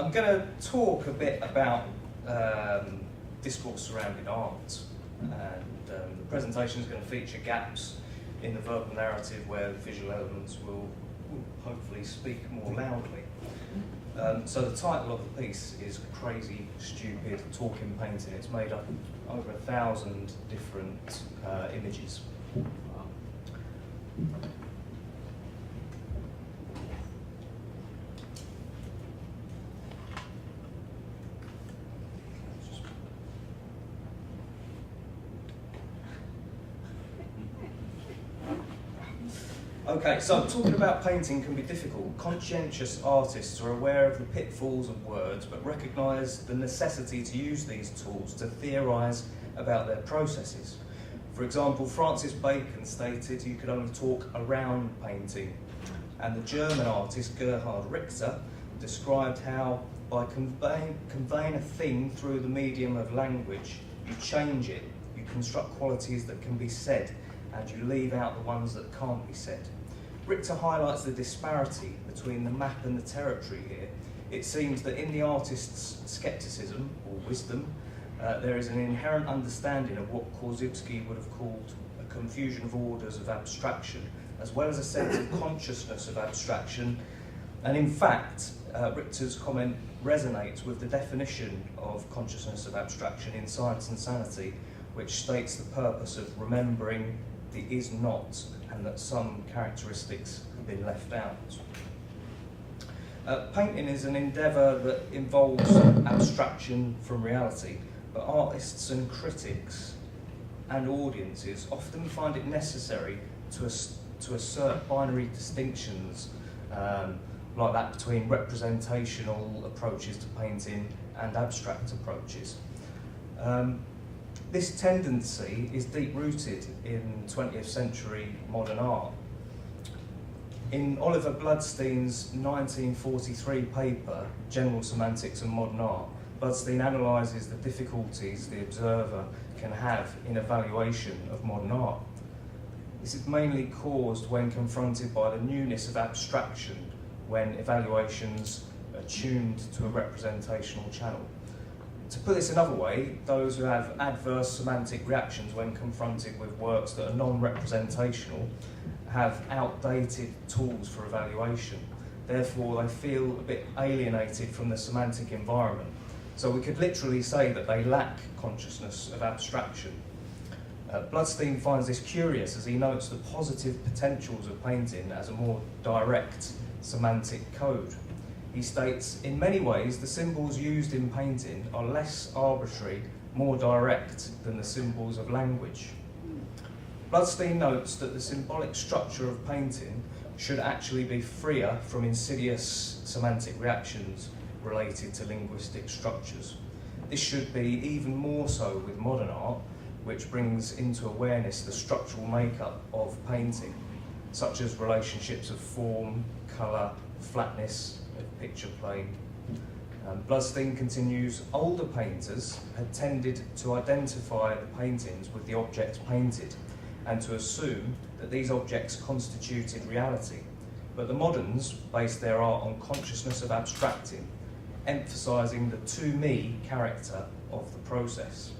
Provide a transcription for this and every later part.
I'm going to talk a bit about discourse surrounding art, and the presentation is going to feature gaps in the verbal narrative where the visual elements will hopefully speak more loudly. So the title of the piece is Crazy, Stupid, Talking Painting. It's made up of over 1,000 different images. Okay, so talking about painting can be difficult. Conscientious artists are aware of the pitfalls of words, but recognise the necessity to use these tools to theorise about their processes. For example, Francis Bacon stated you could only talk around painting, and the German artist Gerhard Richter described how by conveying a thing through the medium of language, you change it, you construct qualities that can be said, and you leave out the ones that can't be said. Richter highlights the disparity between the map and the territory here. It seems that in the artist's scepticism, or wisdom, there is an inherent understanding of what Korzybski would have called a confusion of orders of abstraction, as well as a sense of consciousness of abstraction. And in fact, Richter's comment resonates with the definition of consciousness of abstraction in Science and Sanity, which states the purpose of remembering the is not, and that some characteristics have been left out. Painting is an endeavour that involves abstraction from reality, but artists and critics and audiences often find it necessary to assert binary distinctions like that between representational approaches to painting and abstract approaches. This tendency is deep-rooted in 20th century modern art. In Oliver Bloodstein's 1943 paper, General Semantics and Modern Art, Bloodstein analyses the difficulties the observer can have in evaluation of modern art. This is mainly caused when confronted by the newness of abstraction, when evaluations are tuned to a representational channel. To put this another way, those who have adverse semantic reactions when confronted with works that are non-representational have outdated tools for evaluation. Therefore, they feel a bit alienated from the semantic environment. So we could literally say that they lack consciousness of abstraction. Bloodstein finds this curious as he notes the positive potentials of painting as a more direct semantic code. He states, in many ways, the symbols used in painting are less arbitrary, more direct than the symbols of language. Bloodstein notes that the symbolic structure of painting should actually be freer from insidious semantic reactions related to linguistic structures. This should be even more so with modern art, which brings into awareness the structural makeup of painting, such as relationships of form, colour, flatness, picture plane. Bloodstein continues, older painters had tended to identify the paintings with the objects painted and to assume that these objects constituted reality. But the moderns based their art on consciousness of abstracting, emphasising the to-me character of the process.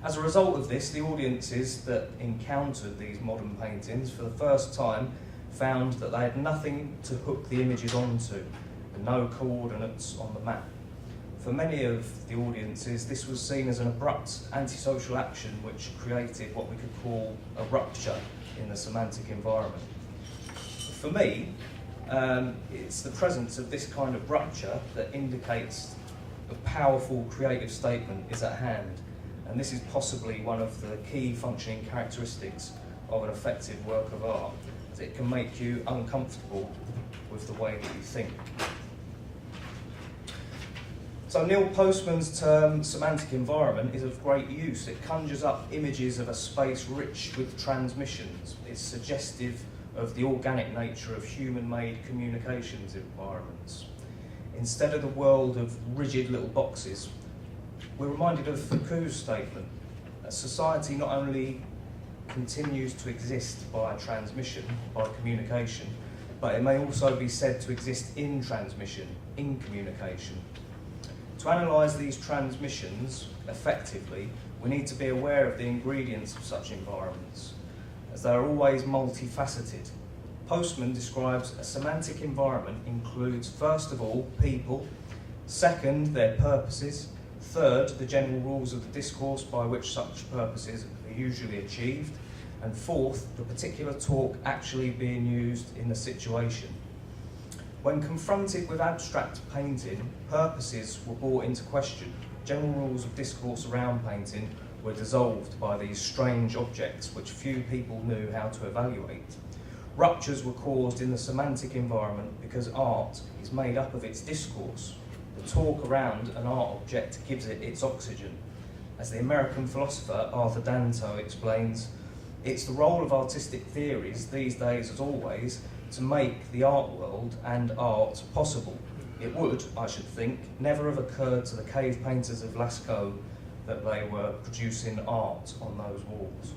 As a result of this, the audiences that encountered these modern paintings for the first time found that they had nothing to hook the images onto, and no coordinates on the map. For many of the audiences, this was seen as an abrupt antisocial action which created what we could call a rupture in the semantic environment. For me, it's the presence of this kind of rupture that indicates a powerful creative statement is at hand, and this is possibly one of the key functioning characteristics of an effective work of art. It can make you uncomfortable with the way that you think. So Neil Postman's term semantic environment is of great use. It conjures up images of a space rich with transmissions. It's suggestive of the organic nature of human-made communications environments. Instead of the world of rigid little boxes, we're reminded of Foucault's statement that society not only continues to exist by transmission, by communication, but it may also be said to exist in transmission, in communication. To analyse these transmissions effectively, we need to be aware of the ingredients of such environments, as they are always multifaceted. Postman describes a semantic environment includes, first of all, people, second, their purposes, third, the general rules of the discourse by which such purposes are usually achieved, and fourth, the particular talk actually being used in the situation. When confronted with abstract painting, purposes were brought into question. General rules of discourse around painting were dissolved by these strange objects which few people knew how to evaluate. Ruptures were caused in the semantic environment because art is made up of its discourse. The talk around an art object gives it its oxygen. As the American philosopher Arthur Danto explains, it's the role of artistic theories, these days as always, to make the art world and art possible. It would, I should think, never have occurred to the cave painters of Lascaux that they were producing art on those walls.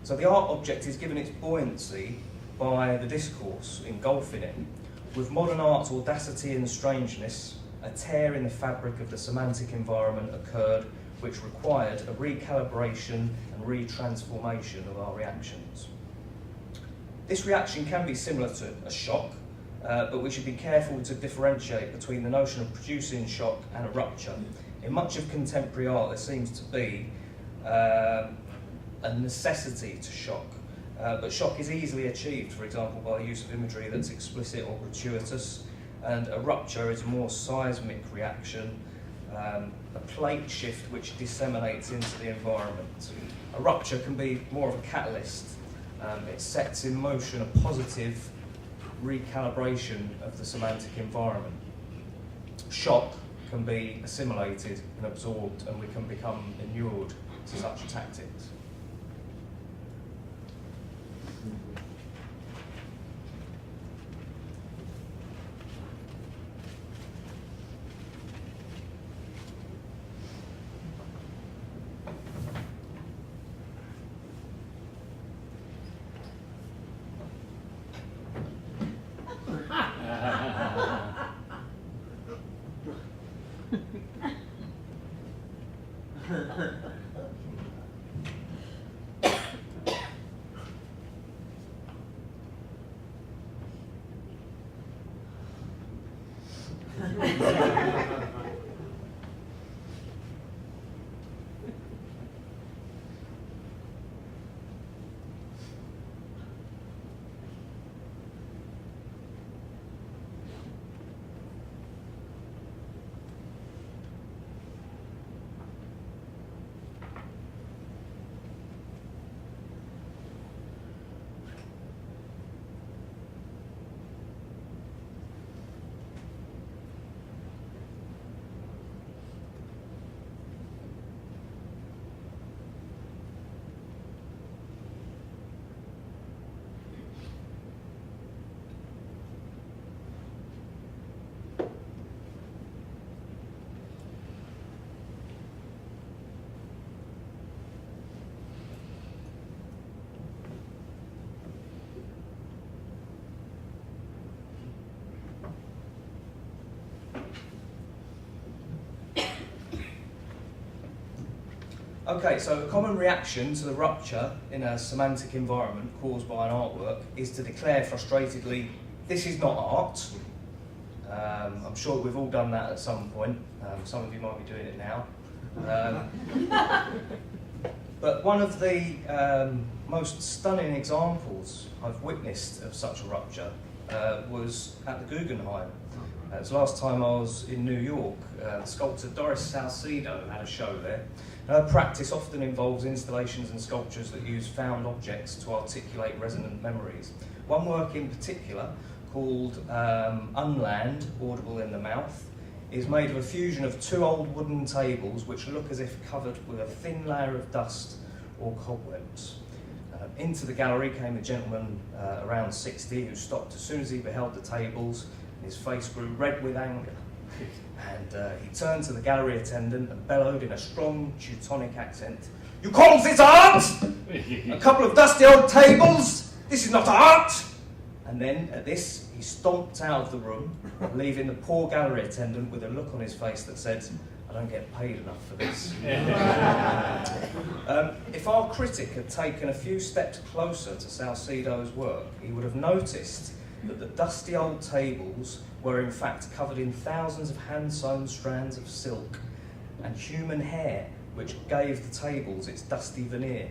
So the art object is given its buoyancy by the discourse engulfing it. With modern art's audacity and strangeness, a tear in the fabric of the semantic environment occurred which required a recalibration and retransformation of our reactions. This reaction can be similar to a shock, but we should be careful to differentiate between the notion of producing shock and a rupture. In much of contemporary art, there seems to be a necessity to shock, but shock is easily achieved, for example, by the use of imagery that's explicit or gratuitous, and a rupture is a more seismic reaction, a plate shift which disseminates into the environment. A rupture can be more of a catalyst. It sets in motion a positive recalibration of the semantic environment. Shock can be assimilated and absorbed, and we can become inured to such tactics. Okay, so a common reaction to the rupture in a semantic environment caused by an artwork is to declare frustratedly, this is not art. I'm sure we've all done that at some point. Some of you might be doing it now. But one of the most stunning examples I've witnessed of such a rupture was at the Guggenheim. It was the last time I was in New York. The sculptor Doris Salcedo had a show there. Her practice often involves installations and sculptures that use found objects to articulate resonant memories. One work in particular, called Unland, Audible in the Mouth, is made of a fusion of two old wooden tables which look as if covered with a thin layer of dust or cobwebs. Into the gallery came a gentleman around 60 who stopped as soon as he beheld the tables, and his face grew red with anger. And he turned to the gallery attendant and bellowed in a strong Teutonic accent, "You call this art? A couple of dusty old tables? This is not art!" And then at this, he stomped out of the room, leaving the poor gallery attendant with a look on his face that said, "I don't get paid enough for this." If our critic had taken a few steps closer to Salcedo's work, he would have noticed that the dusty old tables were in fact covered in thousands of hand-sewn strands of silk and human hair, which gave the tables its dusty veneer.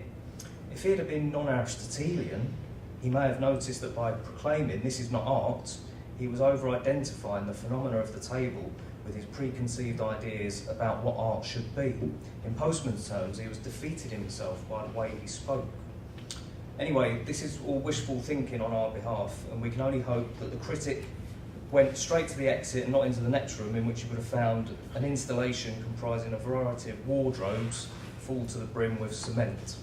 If he had been non-Aristotelian, he may have noticed that by proclaiming "this is not art," he was over-identifying the phenomena of the table with his preconceived ideas about what art should be. In Postman's terms, he was defeated himself by the way he spoke. Anyway, this is all wishful thinking on our behalf, and we can only hope that the critic went straight to the exit and not into the next room, in which he would have found an installation comprising a variety of wardrobes full to the brim with cement.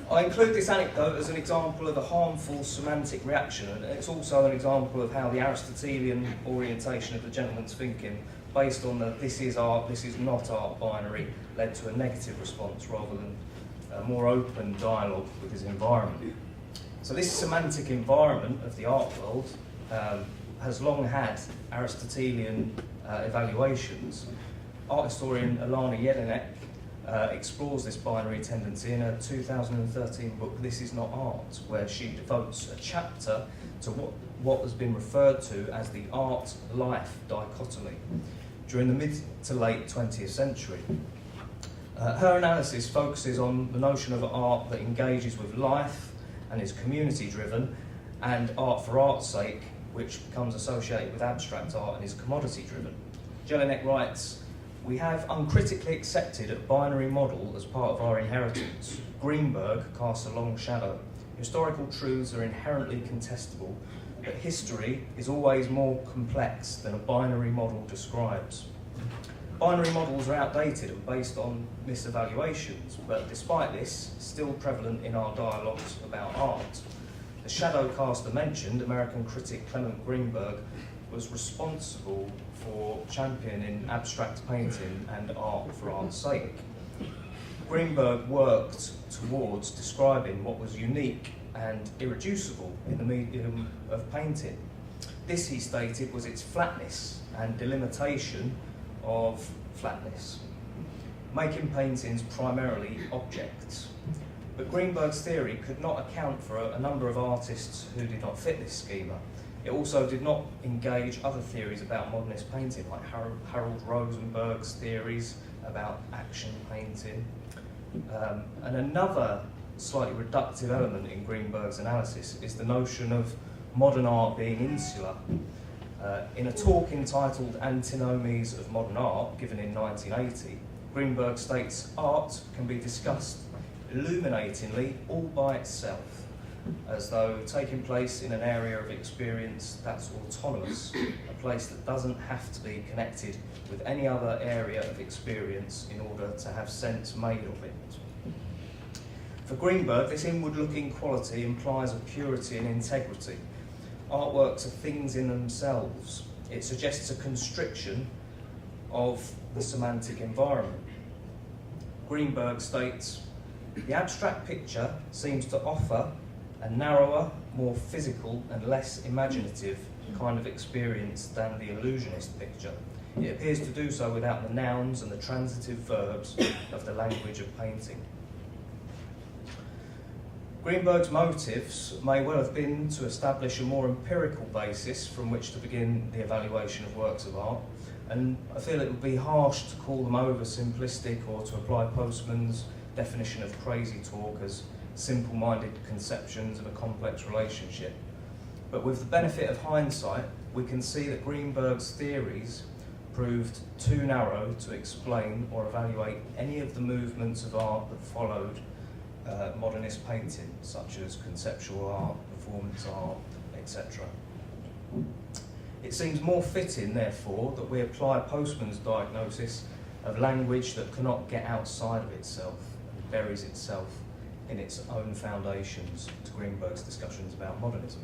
I include this anecdote as an example of the harmful semantic reaction, and it's also an example of how the Aristotelian orientation of the gentleman's thinking, based on the "this is art, this is not art" binary, led to a negative response rather than a more open dialogue with his environment. So this semantic environment of the art world has long had Aristotelian evaluations. Art historian Alana Jelinek explores this binary tendency in her 2013 book "This Is Not Art," where she devotes a chapter to what has been referred to as the art-life dichotomy during the mid to late 20th century. Her analysis focuses on the notion of art that engages with life and is community-driven, and art for art's sake, which becomes associated with abstract art and is commodity-driven. Jelinek writes, "We have uncritically accepted a binary model as part of our inheritance. Greenberg casts a long shadow. Historical truths are inherently contestable, but history is always more complex than a binary model describes. Binary models are outdated and based on misevaluations, but despite this, still prevalent in our dialogues about art. The shadow caster mentioned, American critic Clement Greenberg, was responsible for championing abstract painting and art for art's sake. Greenberg worked towards describing what was unique and irreducible in the medium of painting. This, he stated, was its flatness and delimitation of flatness, making paintings primarily objects. But Greenberg's theory could not account for a number of artists who did not fit this schema. It also did not engage other theories about modernist painting, like Harold Rosenberg's theories about action painting. And another slightly reductive element in Greenberg's analysis is the notion of modern art being insular. In a talk entitled "Antinomies of Modern Art," given in 1980, Greenberg states, "Art can be discussed illuminatingly all by itself, as though taking place in an area of experience that's autonomous, a place that doesn't have to be connected with any other area of experience in order to have sense made of it." For Greenberg, this inward-looking quality implies a purity and integrity. Artworks are things in themselves. It suggests a constriction of the semantic environment. Greenberg states, "The abstract picture seems to offer a narrower, more physical and less imaginative kind of experience than the illusionist picture. It appears to do so without the nouns and the transitive verbs of the language of painting." Greenberg's motives may well have been to establish a more empirical basis from which to begin the evaluation of works of art, and I feel it would be harsh to call them over-simplistic or to apply Postman's definition of crazy talk as simple-minded conceptions of a complex relationship. But with the benefit of hindsight, we can see that Greenberg's theories proved too narrow to explain or evaluate any of the movements of art that followed modernist painting, such as conceptual art, performance art, etc. It seems more fitting, therefore, that we apply Postman's diagnosis of language that cannot get outside of itself and buries itself in its own foundations to Greenberg's discussions about modernism.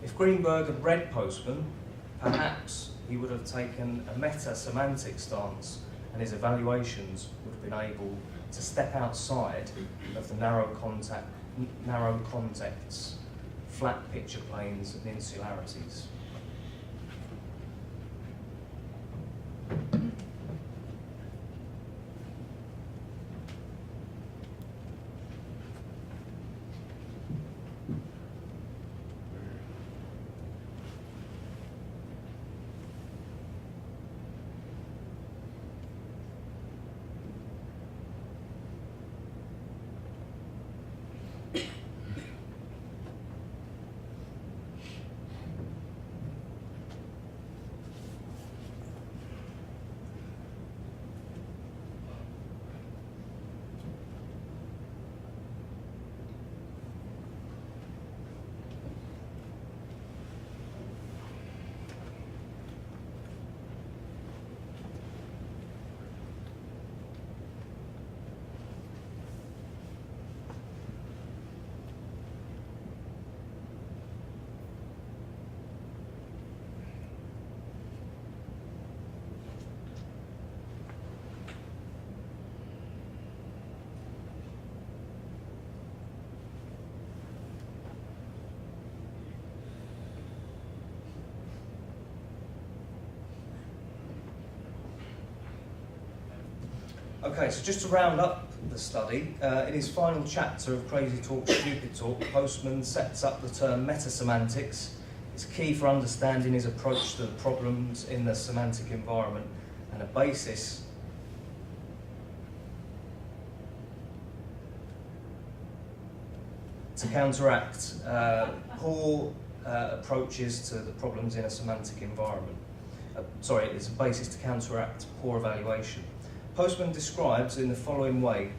If Greenberg had read Postman, perhaps he would have taken a meta-semantic stance, and his evaluations would have been able to step outside of the narrow narrow contexts, flat picture planes and insularities. Okay, so just to round up the study, in his final chapter of Crazy Talk, Stupid Talk, Postman sets up the term meta-semantics. It's key for understanding his approach to the problems in the semantic environment and a basis to counteract poor approaches to the problems in a semantic environment. It's a basis to counteract poor evaluation. Postman describes in the following way: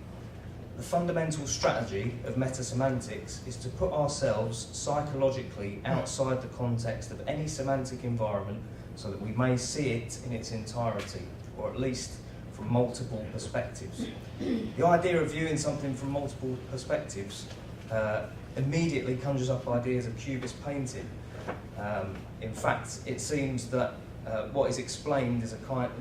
the fundamental strategy of meta-semantics is to put ourselves psychologically outside the context of any semantic environment so that we may see it in its entirety, or at least from multiple perspectives. The idea of viewing something from multiple perspectives immediately conjures up ideas of cubist painting. In fact, it seems that what is explained is a kind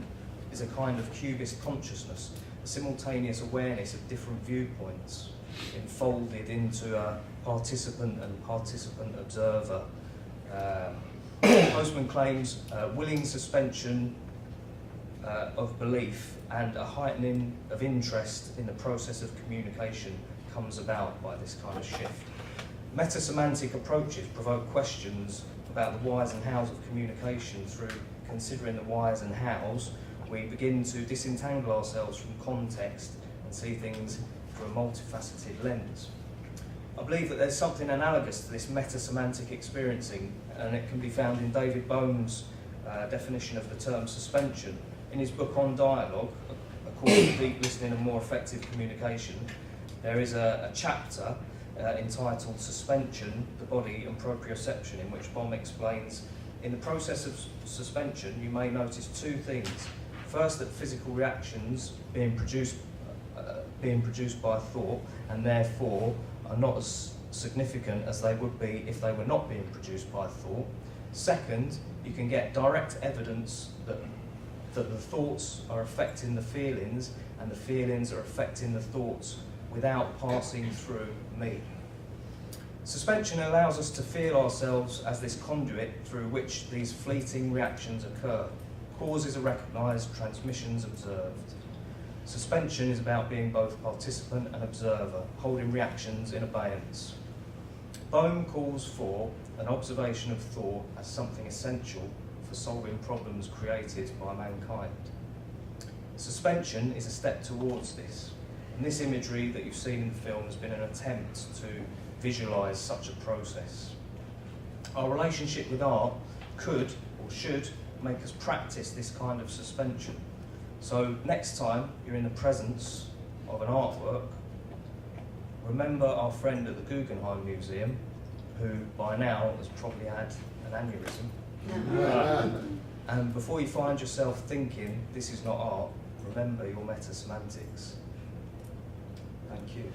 of cubist consciousness, a simultaneous awareness of different viewpoints enfolded into a participant and participant-observer. Postman claims willing suspension of belief and a heightening of interest in the process of communication comes about by this kind of shift. Meta-semantic approaches provoke questions about the whys and hows of communication. Through considering the whys and hows, we begin to disentangle ourselves from context and see things through a multifaceted lens. I believe that there's something analogous to this meta-semantic experiencing, and it can be found in David Bohm's definition of the term suspension. In his book on dialogue, A Course in Deep Listening and More Effective Communication, there is a chapter entitled Suspension, the Body and Proprioception, in which Bohm explains, in the process of suspension, you may notice two things. First, that physical reactions being produced by thought, and therefore are not as significant as they would be if they were not being produced by thought. Second, you can get direct evidence that the thoughts are affecting the feelings, and the feelings are affecting the thoughts without passing through me. Suspension allows us to feel ourselves as this conduit through which these fleeting reactions occur. Causes are recognised, transmissions observed. Suspension is about being both participant and observer, holding reactions in abeyance. Bohm calls for an observation of thought as something essential for solving problems created by mankind. Suspension is a step towards this, and this imagery that you've seen in the film has been an attempt to visualise such a process. Our relationship with art could or should make us practice this kind of suspension. So next time you're in the presence of an artwork, remember our friend at the Guggenheim Museum, who by now has probably had an aneurysm. And before you find yourself thinking, this is not art, remember your meta-semantics. Thank you.